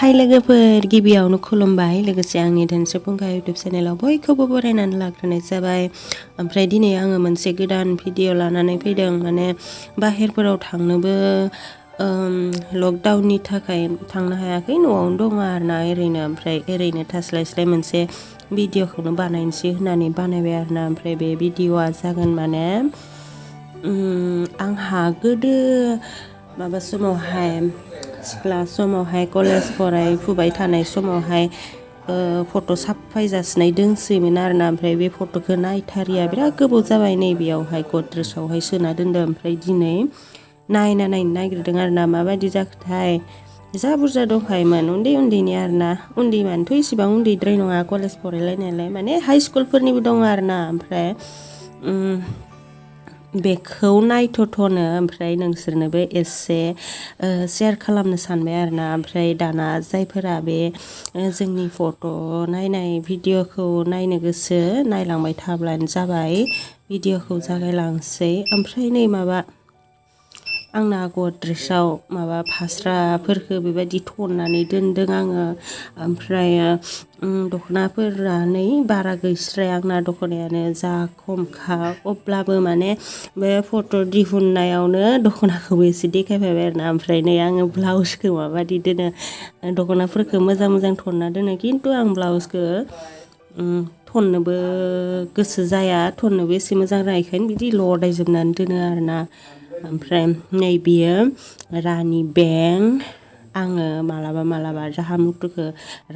हाय लोगोफोर गिबियावनो खुलुमबाय लोगोसे आंनि धोनस्रि फुंखा इउटिउब चेनेलाव बयखौबो बरायनानै लाग्रोनाय जाबाय ओमफ्राय दिनै आङो मोनसे गोदान भिडिअ लानानै फैदों माने बाहेरफोराव थांनोबो लकडाउननि थाखाय थांनो हायाखै न'आवनो दङ आरोना ओरैनो थास्लायस्लाय मोनसे भिडिअखौनो बानायनोसै होननानै बानायबाय आरोना ओमफ्राय बे भिडिअआ जागोन माने आंहा गोदो माबा समावहाय सिख्ला समावहाय कलेज फरायफुबाय थानाय समावहाय फट' साफायजासिनाय दोंसोयोमोन आरोना ओमफ्राय बे फट'खौ नायथारिया बिराद गोबाव जाबाय नैबेयावहाय गद्रेजावहाय सोना दोनदों ओमफ्राय दिनै नायनो नागिरदों आरोना माबायदि जाखोथाय जा बुरजा दंखायोमोन उन्दैनि आरोना उन्दैमानोथ' इसिबां उन्दैद्राय नङा कलेज फरायलायनायालाय माने हाइ स्कुलफोरनिबो दङ आरोना ओमफ्राय बेखौ नायथ'नो ओमफ्राय नोंसोरनोबो एसे शेयार खालामनो सानबाय आरोना ओमफ्राय दाना जायफोरा बे जोंनि फट' नायनाय भिडिअखौ नायनो गोसो नायलांबाय थाब्लानो जाबाय भिडिअखौ जागायलांसै ओमफ्राय नै माबा आंना गद्रेजाव माबा फास्राफोरखौ बेबायदि थननानै दोनदों आङो ओमफ्राय दख'नाफोरा नै बारा गैस्राया आंना दख'नायानो जा खमखा अब्लाबो माने बे फट' दिहुननायावनो दख'नाखौबो एसे देखायफैबाय आरोना ओमफ्राय नै आङो ब्लाउसखौ माबायदि दोनो दख'नाफोरखौ मोजां थनना दोनो खिन्थु आं ब्लाउसखौ थननोबो गोसो जाया थननोबो एसे मोजां रायखायनो बिदि लदायजोबनानै दोनो आरोना ओमफ्राय नै बियो रानि बें आङो मालाबा जाहा मुथुखौ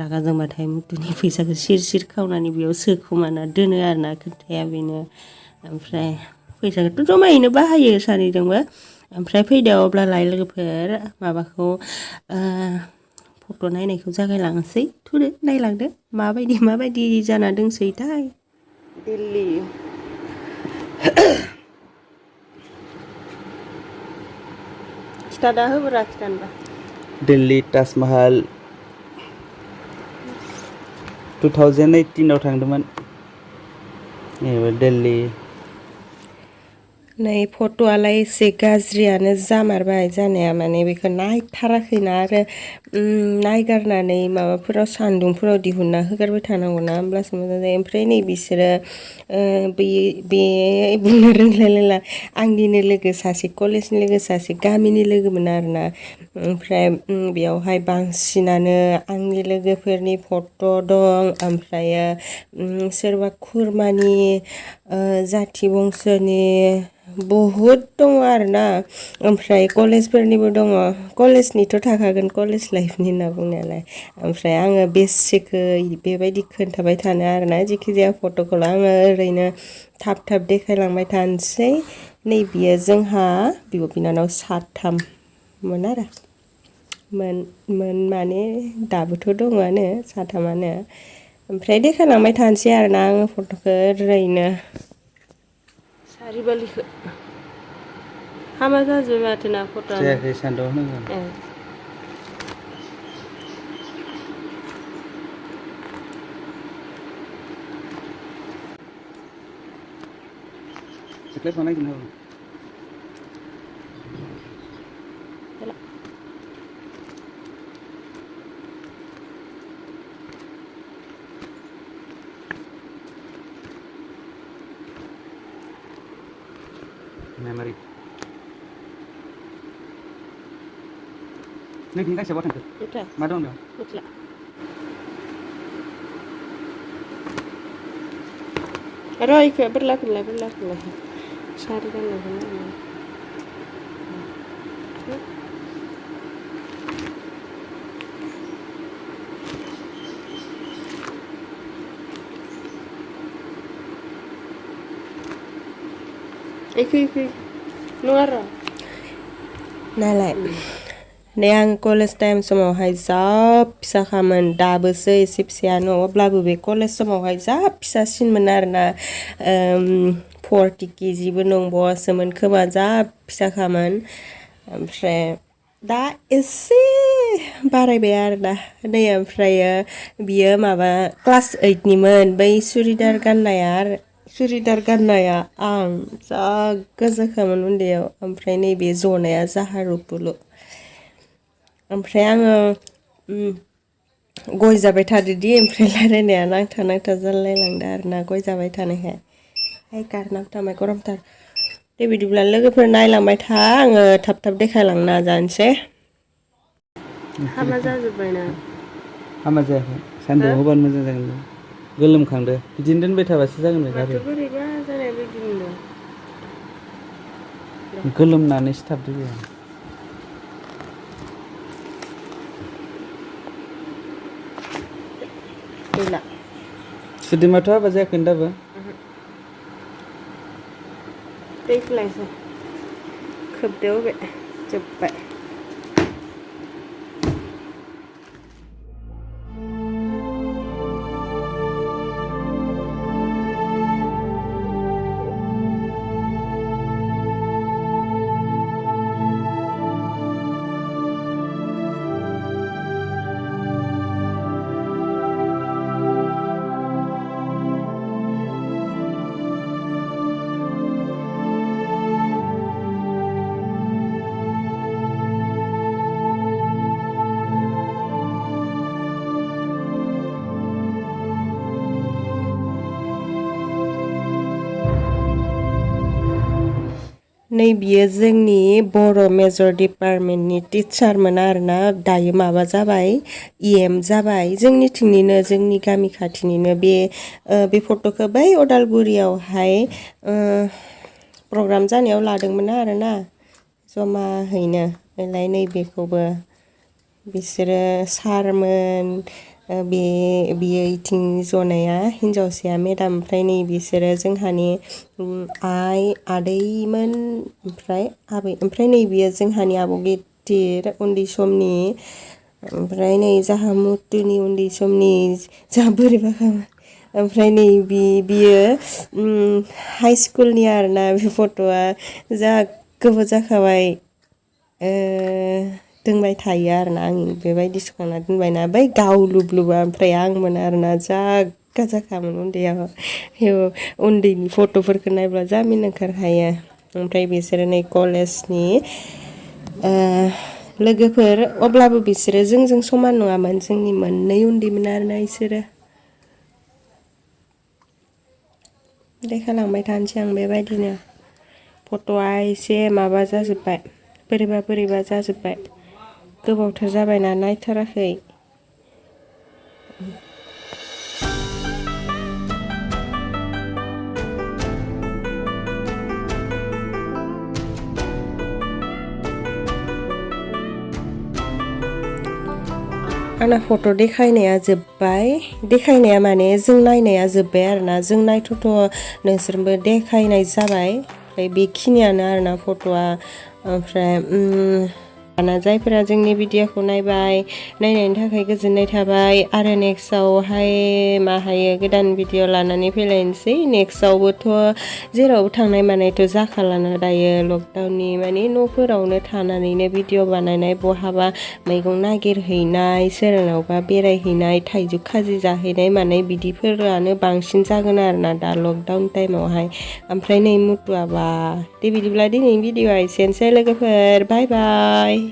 रागा जोंबाथाय मुथुनि फैसाखौ सिर खावनानै बेयाव सोखुमाना दोनो आरोना खोथाया बेनो ओमफ्राय फैसाखौथ' जमायैनो बाहायो सानैजोंबो ओमफ्राय फैदो अब्लालाय लोगोफोर माबाखौ फट' नायनायखौ जागायलांसै थुदो नायलांदो माबायदि जाना दोंसैथाय दिल्ली खिथादा होबोरा खिथानोबा दिल्ली ताजमहल 2018 आव थांदोंमोन दिल्ली नै फट'आलाय एसे गाज्रियानो जामारबाय जानाया माने बेखौ नायथाराखैना आरो नायगारनानै माबाफोराव सान्दुंफोराव दिहुनना होगारबाय थानांगौना होमब्लासो मोजां जायो ओमफ्राय नै बिसोरो बे बुंनो रोंलायलायला आंनिनो लोगो सासे कलेजनि लोगो सासे गामिनि लोगोमोन आरोना ओमफ्राय बेयावहाय बांसिनानो आंनि लोगोफोरनि फट' दं ओमफ्रायो सोरबा खुरमानि जाथि बंसोनि बहुद दङ आरोना ओमफ्राय कलेजफोरनिबो दङ कलेजनिथ' थाखागोन कलेज लाइफनि होनना बुंनायालाय ओमफ्राय आङो बेसेखौ बेबायदि खोन्थाबाय थानो आरोना जिखिजाया फट'खौल' आङो ओरैनो थाब देखायलांबाय थानोसै नै बियो जोंहा बिब' बिनानाव साथाममोन आरो माने दाबोथ' दङआनो साथामानो ओमफ्राय देखायलांबाय थानोसै आरोना आङो फट'खौ ओरैनो सारिबालिखौ हामा जाजोबबाय माथो ना फट'आ जायाखै सान्दुं होनांगोन Setelah mana gini loh? Memory. Ini tinggal siapa tangkap? Betul. Madam dong. Betul. Roy ke berlaku. Cari kan lagi. Iki luar. Naलाय नै आं कलेज टाइम समावहाय जा फिसाखामोन दाबोसो एसे फिसायानो अब्लाबो बे कलेज समावहाय जा फिसासिनमोन आरोना 40 केजिबो नंबावासोमोन खोमा जा फिसाखामोन ओमफ्राय दा एसे बारायबाय आरोना नै ओमफ्रायो बियो माबा क्लास 8निमोन बै सुरिदार गाननाया आं जा गोजाखामोन उन्दैयाव ओमफ्राय नैबे जनाया जाहा रुपुल' ओमफ्राय आङो गय जाबाय थादोदि ओमफ्राय रायलायनाया नांथा नांथा जालायलांदो आरोना गय जाबाय थानायखाय हाय गारनांगौ थामाय गरमथार दे बिदिब्ला लोगोफोर नायलांबाय था आङो थाब थाब देखायलांनो नाजानोसै हामा जाजोब्बायना हामा जायाखै सान्दुंआव होबानो मोजां जागोन गोलोमखांदो बिदिनो दोनबाय थाबासो जागोन बे गारि बोरैबा जानाय बायदि मोनो गोलोमनानै सिथाबदो बे गैला सुदेमाथ' हाबा जायाखै दाबो दैखौलायसै खोबदो बे जोब्बाय नै बियो जोंनि बर' मेजर डिपार्टमेन्टनि टिचारमोन आरोना दायो माबा जाबाय EM जाबाय जोंनिथिंनिनो जोंनि गामि खाथिनिनो बे फट'खौ बै अदालगुरियावहाय प्रग्राम जानायाव लादोंमोन आरोना जमाहैनो ओमफ्राय नैबेखौबो बिसोरो सारमोन बियो इथिं जनाया हिन्जावसाया मेदाम ओमफ्राय नै बिसोरो जोंहानि आइ आदैमोन ओमफ्राय आबै ओमफ्राय नै बियो जोंहानि आब' गिदिर उन्दै समनि ओमफ्राय नै जाहा मुथुनि उन्दै समनि जाहा बोरैबा ओमफ्राय नै बियो हाइ स्कुलनि आरोना बे फट'आ जा गोबाव जाखाबाय दोंबाय थायो आरोना आं बेबायदि सुखांना दोनबायना बै गावलुबलुबा ओमफ्राय आंमोन आरोना जा गाजाखामोन उन्दैयाव उन्दैनि फट'फोरखौ नायब्ला जा मिनिनो ओंखारखायो ओमफ्राय बिसोरो नै कलेजनि लोगोफोर अब्लाबो बिसोरो जोंजों समान नङामोन जोंनि मोननै उन्दैमोन आरोना इसोरो देखायलांबाय थानोसै आं बेबायदिनो फट'आ एसे माबा जाजोब्बाय बोरैबा जाजोब्बाय गोबावथार जाबायना नायथाराखै आंना फट' देखायनाया जोब्बाय देखायनाया माने जों नायनाया जोब्बाय आरोना जों नायथ'थ' नोंसोरबो देखायनाय जाबाय ओमफ्राय बेखिनियानो आरोना फट'आ ओमफ्राय दाना जायफोरा जोंनि भिडिअखौ नायबाय नायनायनि थाखाय गोजोननाय थाबाय आरो नेक्स्टआवहाय मा हायो गोदान भिडिअ लानानै फैलायनोसै नेक्स्टआवबोथ' जेरावबो थांनाय मानायथ' जाखालाना दायो लकडाउननि माने न'फोरावनो थानानैनो भिडिअ बानायनाय बहाबा मैगं नागिरहैनाय सोरनावबा बेरायहैनाय थाइजौ खाजि जाहैनाय मानाय बिदिफोरानो बांसिन जागोन आरोना दा लकडाउन टाइमावहाय ओमफ्राय नै मुथुआबा दे बिदिब्ला दिनैनि भिडिअआ एसेनोसै लोगोफोर बाय बाय